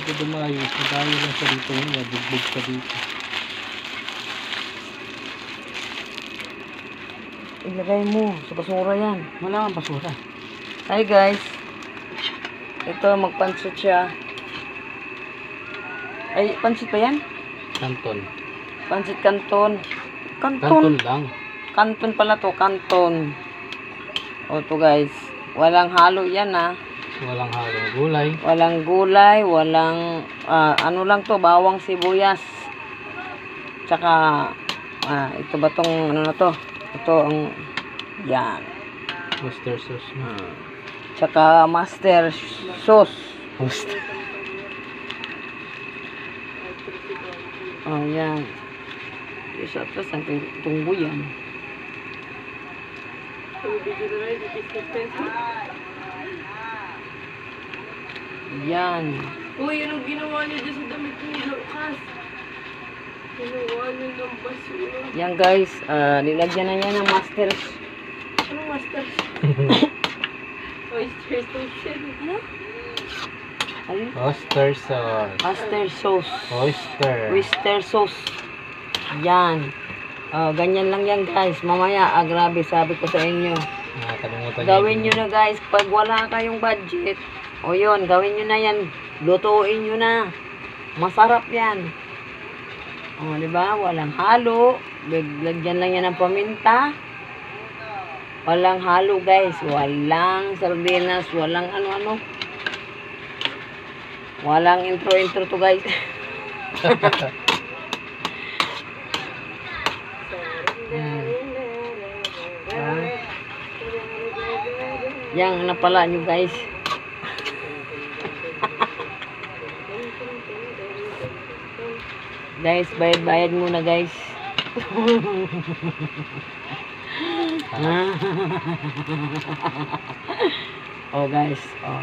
ko dumayo. Nadayo lang siya dito ngayon. Bugbog pa dito. Ilagay mo sa basura yan. Wala kang basura. Hi guys. Ito, magpansit siya. Ay, pansit pa yan? Kanton. Pansit kanton. Kanton lang. Kanton pala to, kanton. O to guys. Walang halo yan ha. Walang halong gulay. Walang gulay, walang ano lang to, bawang sibuyas. Tsaka ito ba tong ano na to? Ito ang yan. Oyster sauce na. Tsaka master sauce. Oyster. Oh, yan. Isa atas ang tunggo yan. Yan. Uy, anong ginawa niyo dyan sa damit ni Lucas? Ginawa niyo ng basura. Yan guys, nilagyan na niya ng master. Anong master? Oyster sauce. Ano? Ayun. Oyster sauce. Master sauce. Oyster. Oyster sauce. Yan. Ganyan lang yan guys. Mamaya, grabe sabi ko sa inyo. Nakakalimutan niyo. Gawin nyo na guys. Pag wala kayong budget, o yun, gawin nyo na yan. Lutuin nyo na. Masarap yan. O, diba? Walang halo. Lagyan lang yan ng paminta. Walang halo guys. Walang sardinas. Walang ano-ano. Walang intro-intro to guys. Yang napala nyo guys. Guys, bayad-bayad muna guys. Oh guys, oh.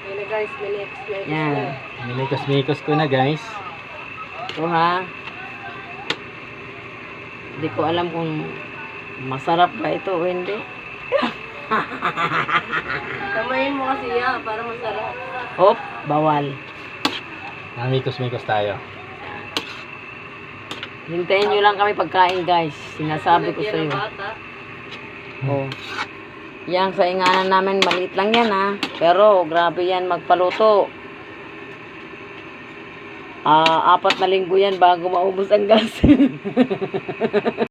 Ayun na guys, minix. Yan. Minikos-mikos ko na guys. Ito ha. Hindi ko alam kung masarap ba ito o hindi. Kamayin mo kasi yan, para masarap. Hop, bawal. Namikos-mikos tayo. Hintayin nyo lang kami pagkain guys. Sinasabi ko sa iyo. Oh. Yang sainganan namin maliit lang yan ha. Pero grabe yan magpaluto. 4 na linggo yan bago maubos ang gas.